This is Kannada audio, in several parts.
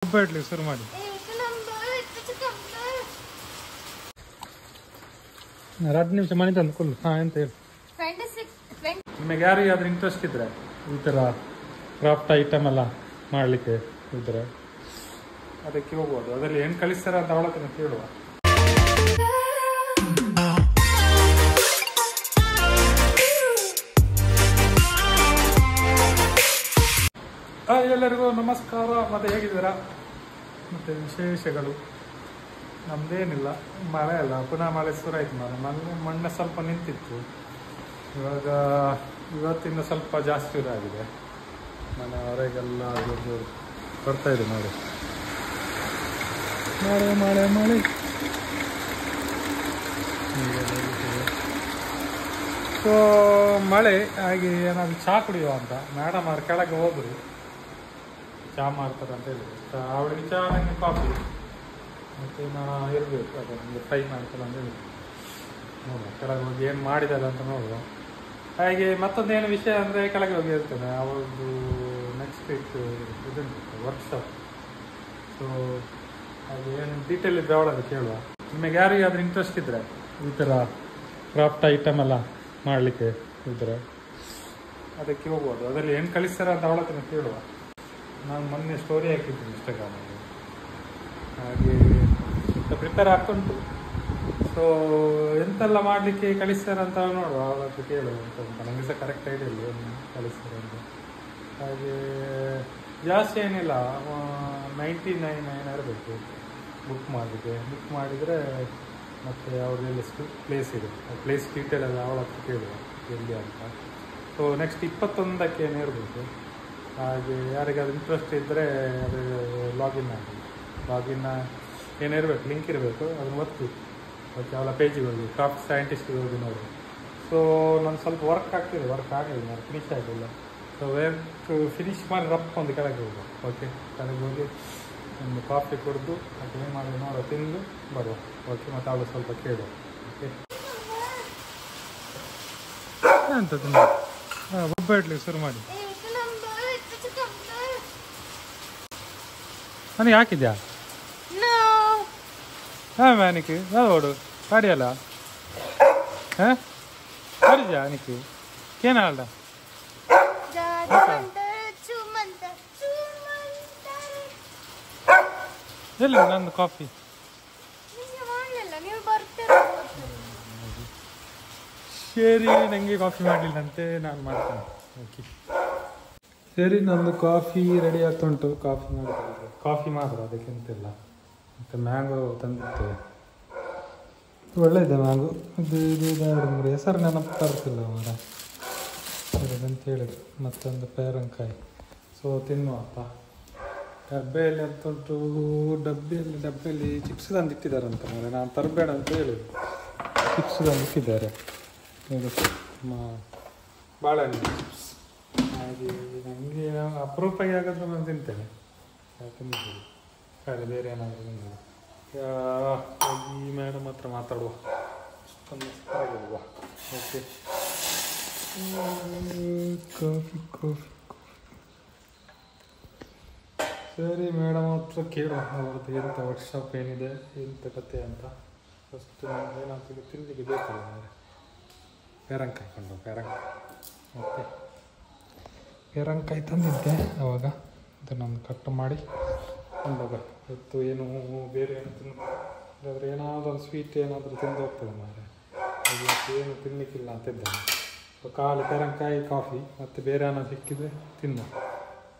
ಇಡ್ಲಿ ಶುರು ಮಾಡಿ. ಎರಡು ನಿಮಿಷ ಮನೆ ತಂದು ಕೊಲ್ಲು. ಎಂತ ಹೇಳಿ. ನಿಮಗೆ ಯಾರಿಗಾದ್ರೂ ಇಂಟ್ರೆಸ್ಟ್ ಇದ್ರೆ ಈ ಥರ ಕ್ರಾಫ್ಟ್ ಐಟಮ್ ಎಲ್ಲ ಮಾಡಲಿಕ್ಕೆ ಇದ್ರೆ ಅದಕ್ಕೆ ಹೋಗ್ಬೋದು. ಅದರಲ್ಲಿ ಏನು ಕಳಿಸ್ತಾರ ಅಂತ ಅವಳತ್ರ ಕೇಳುವ. ಎಲ್ಲರಿಗೂ ನಮಸ್ಕಾರ. ಮತ್ತೆ ಹೇಗಿದ್ದೀರಾ? ಮತ್ತೆ ವಿಶೇಷಗಳು ನಮ್ದೇನಿಲ್ಲ, ಮಳೆ ಅಲ್ಲ, ಪುನಃ ಮಳೆ ಶುರುವಾಯ್ತು. ಮೊನ್ನೆ ಸ್ವಲ್ಪ ನಿಂತಿತ್ತು, ಇವತ್ತಿಂದ ಸ್ವಲ್ಪ ಜಾಸ್ತಿ ಇದಾಗಿದೆ. ಮನೆ ಹೊರಗೆಲ್ಲ ಬರ್ತಾ ಇದೆ ನೋಡಿ. ಮಳೆ ಮಳೆ ಮಳೆ ಸೊ ಮಳೆ ಹಾಗೆ ಏನಾದ್ರು ಚಹಾ ಕುಡಿಯುವ ಅಂತ ಮೇಡಮ್ ಅವ್ರು ಕೆಳಗೆ ಹೋದ್ರು. ಚಹಾ ಮಾಡ್ತಾರೆ ಅಂತ ಹೇಳಿ ಅವಳಿಗೆ ಚಹಾ, ನನಗೆ ಕಾಫಿ, ಮತ್ತು ನಾ ಇರಬೇಕು ಅದೊಂದು ಫ್ರೈ ಮಾಡ್ತಾರೆ ಅಂತ ಹೇಳಿ ನೋಡುವ. ಕೆಳಗೆ ಹೋಗಿ ಏನು ಮಾಡಿದ್ದಾರೆ ಅಂತ ನೋಡುವ. ಹಾಗೆ ಮತ್ತೊಂದೇನು ವಿಷಯ ಅಂದರೆ ಕೆಳಗೆ ಹೋಗಿ ಇರ್ತೇನೆ. ಅವಳದು ನೆಕ್ಸ್ಟ್ ವೀಕ್ ಇದುಂಟು ವರ್ಕ್ಶಾಪ್. ಸೊ ಹಾಗೆ ಏನು ಡೀಟೇಲ್ ಇದ್ದರೆ ಅವಳನ್ನು ಕೇಳುವ. ನಿಮಗೆ ಯಾರಿಗಾದ್ರೂ ಇಂಟ್ರೆಸ್ಟ್ ಇದ್ದರೆ ಈ ಥರ ಕ್ರಾಫ್ಟ್ ಐಟಮ್ ಎಲ್ಲ ಮಾಡಲಿಕ್ಕೆ ಇದ್ದರೆ ಅದಕ್ಕೆ ಹೋಗ್ಬೋದು. ಅದರಲ್ಲಿ ಏನು ಕಳಿಸ್ತಾರ ಅಂತ ಅವಳತ್ರ ಕೇಳುವ. ನಾನು ಮೊನ್ನೆ ಸ್ಟೋರಿ ಹಾಕಿದ್ದೀನಿ ಇನ್ಸ್ಟಾಗ್ರಾಮಲ್ಲಿ, ಹಾಗೆ ಪ್ರಿಪೇರ್ ಆಗ್ತುಂಟು. ಸೊ ಎಂತೆಲ್ಲ ಮಾಡಲಿಕ್ಕೆ ಕಳಿಸ್ತಾರೆ ಅಂತ ನೋಡುವ, ಅವಳತ್ರ ಕೇಳುವ ಅಂತ. ನನಗೆ ಸಹ ಕರೆಕ್ಟ್ ಐಡಿಯಾ ಇಲ್ಲ ಏನು ಕಳಿಸ್ತಾರೆ ಅಂತ. ಹಾಗೆ ಜಾಸ್ತಿ ಏನಿಲ್ಲ, 99 ಇರಬೇಕು ಬುಕ್ ಮಾಡಲಿಕ್ಕೆ. ಬುಕ್ ಮಾಡಿದರೆ ಮತ್ತು ಅವ್ರದ್ದೆಲ್ಲ ಪ್ಲೇಸ್ ಇದೆ, ಪ್ಲೇಸ್ ಡೀಟೇಲ್ ಎಲ್ಲ ಅವಳ ಹತ್ರ ಕೇಳುವ ಎಲ್ಲಿ ಅಂತ. ಸೊ ನೆಕ್ಸ್ಟ್ 21ಕ್ಕೆ ಇರಬೇಕು. ಹಾಗೆ ಯಾರಿಗಾದ್ರೂ ಇಂಟ್ರೆಸ್ಟ್ ಇದ್ದರೆ ಅದು ಲಾಗಿನ್ ಆಗಿ, ಲಾಗಿನ್ ಏನಿರಬೇಕು, ಲಿಂಕ್ ಇರಬೇಕು, ಅದನ್ನು ಒತ್ತಿ ಓಕೆ. ಅವಳ ಪೇಜಿಗೆ ಹೋಗಿ, ಕ್ರಾಫ್ಟ್ ಸೈಂಟಿಸ್ಟಿಗೆ ಹೋಗಿ ನೋಡಿ. ಸೊ ನಾನು ಸ್ವಲ್ಪ ವರ್ಕ್ ಆಗ್ತಿದೆ, ವರ್ಕ್ ಆಗಲಿಲ್ಲ, ನಾನು ಫಿನಿಶ್ ಆಗಿಲ್ಲ. ಸೊ ವರ್ಕ್ ಫಿನಿಶ್ ಮಾಡಿ ರಪ್ಪ ಒಂದು ಕೆಳಗೆ ಹೋಗುವ. ಓಕೆ, ಕೆಳಗೆ ಹೋಗಿ ಒಂದು ಕಾಫಿ ಕುಡಿದು ಅದು ಏನು ಮಾಡಿ ನೋಡೋ, ತಿಂದು ಬರುವ. ಓಕೆ, ಮತ್ತು ಅವಳು ಸ್ವಲ್ಪ ಕೇಳುವ. ಓಕೆ, ಎಂತ ತಿಂದು ಒಬ್ಬ ಇಡ್ಲಿ ಶುರು ಮಾಡಿ. ನನಗೆ ಹಾಕಿದ್ಯಾ? ಹಾಂ ಮ್ಯಾನಿಕ್ಕೆ ಯಾವ್ದು ಪಾಡಿಯಲ್ಲ ಹಾಂ ಪಾಡಿದ್ಯಾ ನಿಕ್ಕೆ ಏನಾಗಲ್ಲ ಎಲ್ಲಿ ನಂದು ಕಾಫಿ? ಸರಿ, ನನಗೆ ಕಾಫಿ ಮಾಡಲಿಲ್ಲಂತೆ, ನಾನು ಮಾಡ್ತೇನೆ. ಓಕೆ ಸರಿ, ನಂದು ಕಾಫಿ ರೆಡಿ ಆಗ್ತುಂಟು. ಕಾಫಿ ಮಾಡಿದ್ರೆ ಕಾಫಿ ಮಾತ್ರ, ಅದಕ್ಕೆಂತಿಲ್ಲ. ಮತ್ತು ಮ್ಯಾಂಗೋ ತಂದಿರ್ತೇವೆ, ಒಳ್ಳೆಯದೆ ಮ್ಯಾಂಗೋ. ಇದು 2-3 ಹೆಸರು ನೆನಪು ತರ್ತಿಲ್ಲ ಮರ ಅಂತ ಹೇಳಿದ್ರು. ಮತ್ತೊಂದು ಪೇರಂಕಾಯಿ. ಸೊ ತಿನ್ನುವಪ್ಪ. ಡಬ್ಬೆಯಲ್ಲಿ ಅಂತುಂಟು, ಡಬ್ಬೆಯಲ್ಲಿ ಚಿಪ್ಸ್ ತಂದಿಟ್ಟಿದ್ದಾರಂತ ಮರ. ನಾನು ತರಬೇಡ ಅಂತ ಹೇಳಿದ್ರು, ಚಿಪ್ಸ್ ತಂದಿಟ್ಟಿದ್ದಾರೆ. ಇದು ಬಾಳೆಹಣ್ಣು ಚಿಪ್ಸ್. ಹಾಗೆ ನನಗೆ ಅಪರೂಪಕ್ಕೆ ಆಗೋದು ನಾನು ತಿಂತೇನೆ, ತಿಂದಿದ್ದೀನಿ. ಖಾಲಿ ಬೇರೆ ಏನಾದರೂ ತಿಂದಿಲ್ಲ. ಈ ಮೇಡಮ್ ಹತ್ರ ಮಾತಾಡುವ, ಆಗಿಲ್ವ? ಓಕೆ, ಕಾಫಿ ಕಾಫಿ ಸರಿ, ಮೇಡಮ್ ಹತ್ರ ಕೇಳುವ ಅವ್ರದ್ದು ಎಂಥ ವರ್ಕ್ಶಾಪ್ ಏನಿದೆ, ಎಂಥ ಕತೆ ಅಂತ. ಫಸ್ಟ್ ಏನಾಗ್ತದೆ ತಿನ್ನಲಿಕ್ಕೆ ಬೇಕಲ್ಲ ಅಂದರೆ ಪೇರಂಕಾಯಿ ಕೊಂಡು ಪೇರಂಕಾಯಿ. ಓಕೆ, ಪೇರಂಕಾಯಿ ತಂದಿದ್ದೆ ಆವಾಗ. ಅದನ್ನೊಂದು ಕಟ್ ಮಾಡಿ ಕೊಂಡೋಗ. ಇವತ್ತು ಏನು ಬೇರೆ ಏನು ತಿಂದರೆ ಏನಾದರೂ ಸ್ವೀಟ್ ಏನಾದರೂ ತಿಂದು ಹೋಗ್ತದೆ ಮಾರೆ. ಇವತ್ತು ಏನು ತಿನ್ನಲಿಕ್ಕಿಲ್ಲ ಅಂತಿದ್ದೇನೆ. ಸೊ ಖಾಲಿ ಪೇರಂಕಾಯಿ, ಕಾಫಿ ಮತ್ತು ಬೇರೆ ಏನಾದ್ರು ಸಿಕ್ಕಿದ್ರೆ ತಿನ್ನು.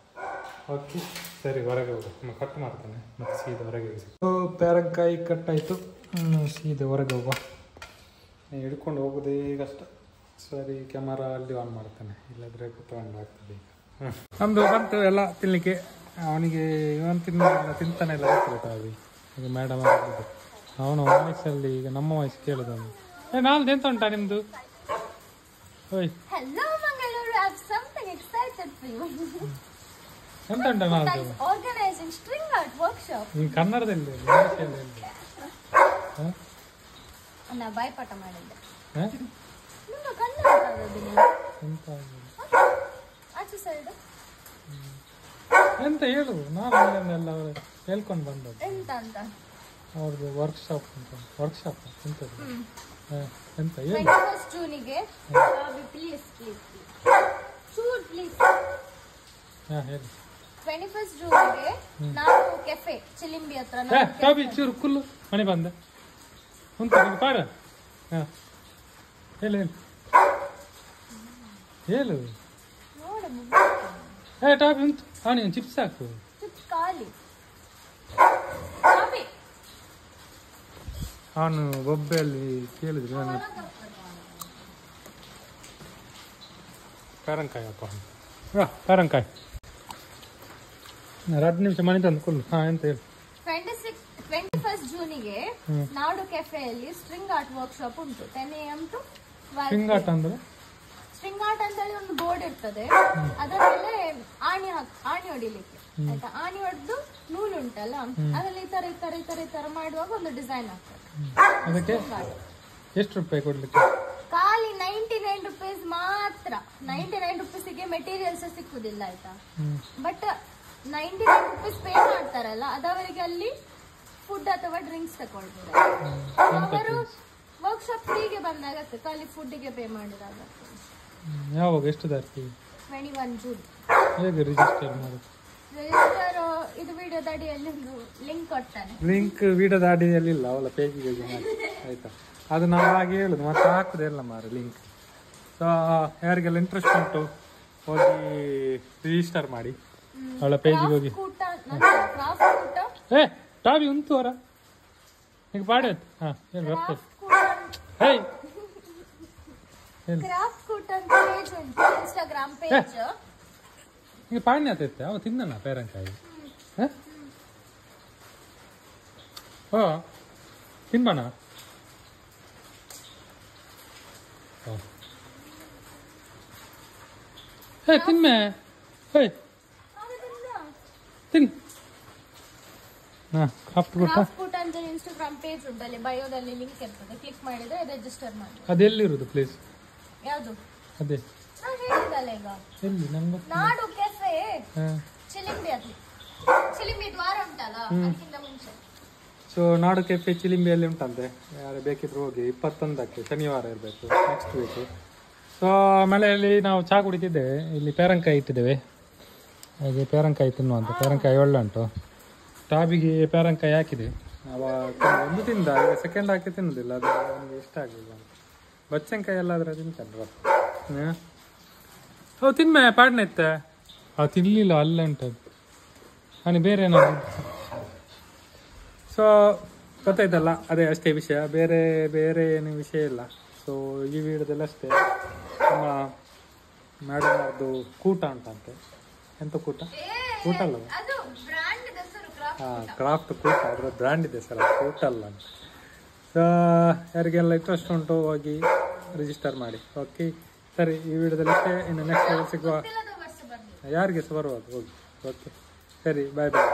ಓಕೆ ಸರಿ, ಹೊರಗೆ ಹೋಗು, ನಾನು ಕಟ್ ಮಾಡ್ತೇನೆ ಮತ್ತು ಸೀದಾ ಹೊರಗೆ ಹೋಗಿ. ಸೊ ಪೇರಂಕಾಯಿ ಕಟ್ಟಾಯಿತು, ಸೀದಾ ಹೊರಗೆ ಹೋಗುವ. ಹಿಡ್ಕೊಂಡು ಹೋಗೋದೇ ಕಷ್ಟ. ಸರಿ, ಕ್ಯಾಮರಾ ಅಲ್ಲಿ ಆನ್ ಮಾಡ್ತೇನೆ, ಇಲ್ಲದ್ರೆ ಕುತ್ಕೊಂಡು ಆಗ್ತದೆ. ಈಗ ನಮ್ಮದು ಬಂತು ಎಲ್ಲ ತಿನ್ನಲಿಕ್ಕೆ. ಅವನಿಗೆ ಇವನು ತಿಂತಾನೆ ಇಲ್ಲ ಗೊತ್ತಿಲ್ಲ. ಈಗ ಮೇಡಮ್ ಆಗ್ತದೆ ಅವನು ವಾಯ್ಸಲ್ಲಿ, ಈಗ ನಮ್ಮ ವಾಯ್ಸ್ ಕೇಳಿದವನು. ನಾಲ್ದು ಎಂತ ಉಂಟಾ ನಿಮ್ಮದು? ಓಯ್ ಎಂತ ಉಂಟಾ ನಾಲ್ದು? ನೀವು ಕನ್ನಡದಲ್ಲಿ ಬಾಯ್ಪಾಠ ಮಾಡಿದ್ದೆ. ಆಚೆ ಸೈಡ್ ಎಂತ ಹೇಳು, ನಾನು ಎಲ್ಲ ಹೇಳ್ಕೊಂಡು ಬಂದದ್ದು. ಎಂತ ಅಂತ ಅವ್ರದ್ದು ವರ್ಕ್ಶಾಪ್ ಎಂತದ್ದು ಎಂತ ಹೇಳು. 21st ಜೂನಿಗೆ ಪ್ಲೀಸ್ ಚೂರ್ ಪ್ಲೀಸ್. ಹೇಳಿ. 21st ಜೂನಿಗೆ ನಾವು ಕೆಫೆ ಚಿಲಿಂಬಿ ಹತ್ರ ಕಾಬಿ ಚೂರು ಕುಲ್ಲು ಮನೆ ಬಂದ ಉಂಟು ಪಾಡ. ಹೇಳು ಹೇಳು ಹೇಳು. ಟಾಬಿ ಉಂಟು ಅವನಿಗೆ ಚಿಪ್ಸ್ ಹಾಕು. ಚಿಪ್ಸ್ ಖಾಲಿ. ಅವನು ಬೊಬ್ಬೆಯಲ್ಲಿ ಕೇಳಿದ್ರು ನಾನು ಪೇರಂಕಾಯಿ ಹಾಕೋ. ಪೇರಂಕಾಯಿ 2 ನಿಮಿಷ ಮನೆ ತಂದು ಕೊಲ್ಲು. ಎಂತ ಹೇಳಿ. 21st ಜೂನಿಗೆ ನಾಡು ಕೆಫೆಯಲ್ಲಿ ಸ್ಟ್ರಿಂಗ್ ಆರ್ಟ್ ವರ್ಕ್ಶಾಪ್ ಉಂಟು 10 AM to 12. ಸ್ಟ್ರಿಂಗ್ ಆರ್ಟ್ ಅಂದ್ರೆ ಸ್ಟ್ರಿಂಗ್ ಆರ್ಟ್ ಅಂತ ಹೇಳಿ ಒಂದು ಬೋರ್ಡ್ ಇರ್ತದೆ, ಅದರ ಮೇಲೆ ಆಣಿ ಹೊಡಿಲಿಕ್ಕೆ ಆಯ್ತಾ. ಆಣಿ ಹೊಡೆದು ನೂಲು ಉಂಟಲ್ಲ, ಅದ್ರಲ್ಲಿ ಈ ತರ ಮಾಡುವಾಗ ಒಂದು ಡಿಸೈನ್ ಆಗ್ತದೆ. ಅದಕ್ಕೆ ಎಷ್ಟು ರೂಪಾಯಿ ಕೊಡ್ಲಿಕ್ಕೆ? ಖಾಲಿ 99 rupees ಮಾತ್ರ. 99 rupeesಗೆ ಮೆಟೀರಿಯಲ್ಸ್ ಸಿಕ್ಕುದಿಲ್ಲ ಆಯ್ತಾ. ಬಟ್ 99 rupees ಪೇ ಮಾಡ್ತಾರಲ್ಲ, ಅದವರಿಗೆ ಅಲ್ಲಿ ಫುಡ್ ಅಥವಾ ಡ್ರಿಂಕ್ಸ್ ತಗೊಳ್ಬೋದು. ಅವರು ವರ್ಕ್ಶಾಪ್ ಫ್ರೀಗೆ ಬಂದಾಗ ಖಾಲಿ ಫುಡ್ಗೆ ಪೇ ಮಾಡಿದಾಗ. ಯಾವಾಗ ಎಷ್ಟು ತಾರೀಕು? 21 ಜೂನ್. ಹೇಗೆ ರಿಜಿಸ್ಟರ್ ಮಾಡೋದು? ರಿಜಿಸ್ಟರ್ ಇದು ವಿಡಿಯೋದ ಅಡಿಯಲ್ಲಿ ಒಂದು ಲಿಂಕ್ ಕೊಡ್ತಾನೆ. ಲಿಂಕ್ ವಿಡಿಯೋದ ಅಡಿಯಲ್ಲಿ ಇಲ್ಲ, ಅವಳ ಪೇಜಿಗೆ ಆಯ್ತಾ. ಅದು ನಾವು ಹಾಗೆ ಹೇಳುದು, ಮತ್ತೆ ಹಾಕುದೇ ಇಲ್ಲ ಮಾರ ಲಿಂಕ್. ಸೊ ಯಾರಿಗೆಲ್ಲ ಇಂಟ್ರೆಸ್ಟ್ ಉಂಟು ಹೋಗಿ ರಿಜಿಸ್ಟರ್ ಮಾಡಿ ಅವಳ ಪೇಜಿಗೆ ಹೋಗಿ. ಟಾಬಿ ಉಂಟು ಅವರ ಈಗ ಪಾಡೇತ್. ಏನು ಬರ್ತದೆ. ಕ್ರಾಫ್ಟ್ ಕೂಟ ಅಂತ ಪೇಜ್ ಉಂಟು, ಇನ್ಸ್ಟಾಗ್ರಾಮ್ ಪೇಜ್. ಈಗ ಪಾಡ್ನೆ ಆತೈತೆ ಅವ ತಿನ್ನ ಪೇರಂಕಾಯಿ. ತಿನ್ಬಾಣ. ತಿನ್ಮೆ ತಿನ್. ಕ್ರಾಫ್ಟ್ ಕೂಟ ಅಂತ ಇನ್ಸ್ಟಾಗ್ರಾಮ್ ಪೇಜ್ ಉಂಟು, ಅಲ್ಲಿ ಬಯೋದಲ್ಲಿ ಲಿಂಕ್ ಇರ್ತದೆ, ಕ್ಲಿಕ್ ಮಾಡಿದ್ರೆ ರಿಜಿಸ್ಟರ್ ಮಾಡಿ. ಅದೆಲ್ಲಿರುದು ಪ್ಲೇಸ್? ಯಾವುದು? ಅದೇ ನಾನು ಹೇಳಿದಲ್ಲ ಈಗ, ಎಲ್ಲಿ ನಂಗೆ ನಾಡು ಕೆಫೆ ಚಿಲಿಂಬಿ ಅಲ್ಲಿ. ಚಿಲಿಂಬಿ ದ್ವಾರ ಉಂಟಲ್ಲ ಅದಕ್ಕಿಂತ ಮುಂಚೆ. ಸೊ ನಾಡು ಕೆಫೆ ಚಿಲಿಂಬಿಯಲ್ಲಿ ಉಂಟಂತೆ, ಯಾರು ಬೇಕಿದ್ರು ಹೋಗಿ. 21ಕ್ಕೆ ಶನಿವಾರ ಇರಬೇಕು, ನೆಕ್ಸ್ಟ್ ವೀಕ್. ಸೊ ಮಳೆಯಲ್ಲಿ ನಾವು ಚಹಾ ಕುಡಿತಿದ್ದೇವೆ, ಇಲ್ಲಿ ಪೇರಂಕಾಯಿ ಇಟ್ಟಿದ್ದೇವೆ. ಹಾಗೆ ಪೇರಂಕಾಯಿ ತಿನ್ನುವಂತ. ಪೇರಂಕಾಯಿ ಒಳ್ಳೆ ಉಂಟು. ಟಾಬಿಗೆ ಪೇರಂಕಾಯಿ ಹಾಕಿದೆ, ಒಂದು ತಿಂದ. ಈಗ ಸೆಕೆಂಡ್ ಹಾಕಿ ತಿನ್ನುದಿಲ್ಲ, ಅದು ನನಗೆ ಇಷ್ಟ ಆಗಲಿಲ್ಲ. ಬಚ್ಚಂಕಾಯಿ ಎಲ್ಲ ಅದ್ರ ತಿಂತಾನೆ. ಅವು ತಿನ್ಮೆ ಪಾಡ್ನೆ ಇತ್ತ. ಅವು ತಿನ್ಲಿಲ್ಲ, ಅಲ್ಲೇ ಉಂಟದು. ಅವನಿಗೆ ಬೇರೆ ಏನಾದ್ರು. ಸೊ ಗೊತ್ತಾಯ್ತಲ್ಲ, ಅದೇ ಅಷ್ಟೇ ವಿಷಯ, ಬೇರೆ ಏನು ವಿಷಯ ಇಲ್ಲ. ಸೊ ಈ ವಿಡಿಯೋದಲ್ಲಿ ಅಷ್ಟೇ. ನಮ್ಮ ಮೇಡಮ್ ಅವ್ರದ್ದು ಕೂಟ ಉಂಟಂತೆ. ಎಂತ ಕೂಟ? ಕೂಟ ಅಲ್ಲ, ಕ್ರಾಫ್ಟ್ ಕೂಟ. ಅದರ ಬ್ರ್ಯಾಂಡ್ ಇದೆ ಸರ್, ಕೂಟ ಅಲ್ಲ. ಸೊ ಯಾರಿಗೆಲ್ಲ ಇಂಟ್ರೆಸ್ಟ್ ಉಂಟು ಹೋಗಿ ರಿಜಿಸ್ಟರ್ ಮಾಡಿ. ಓಕೆ ಸರಿ, ಈ ವಿಡಿಯೋದಲ್ಲಿ ಅಷ್ಟೇ. ಇನ್ನು ನೆಕ್ಸ್ಟ್ ಸಿಗುವ ಯಾರಿಗೆ ಸಹ ಬರ್ಬೋದು ಹೋಗಿ. ಓಕೆ ಸರಿ, ಬಾಯ್ ಬಾಯ್.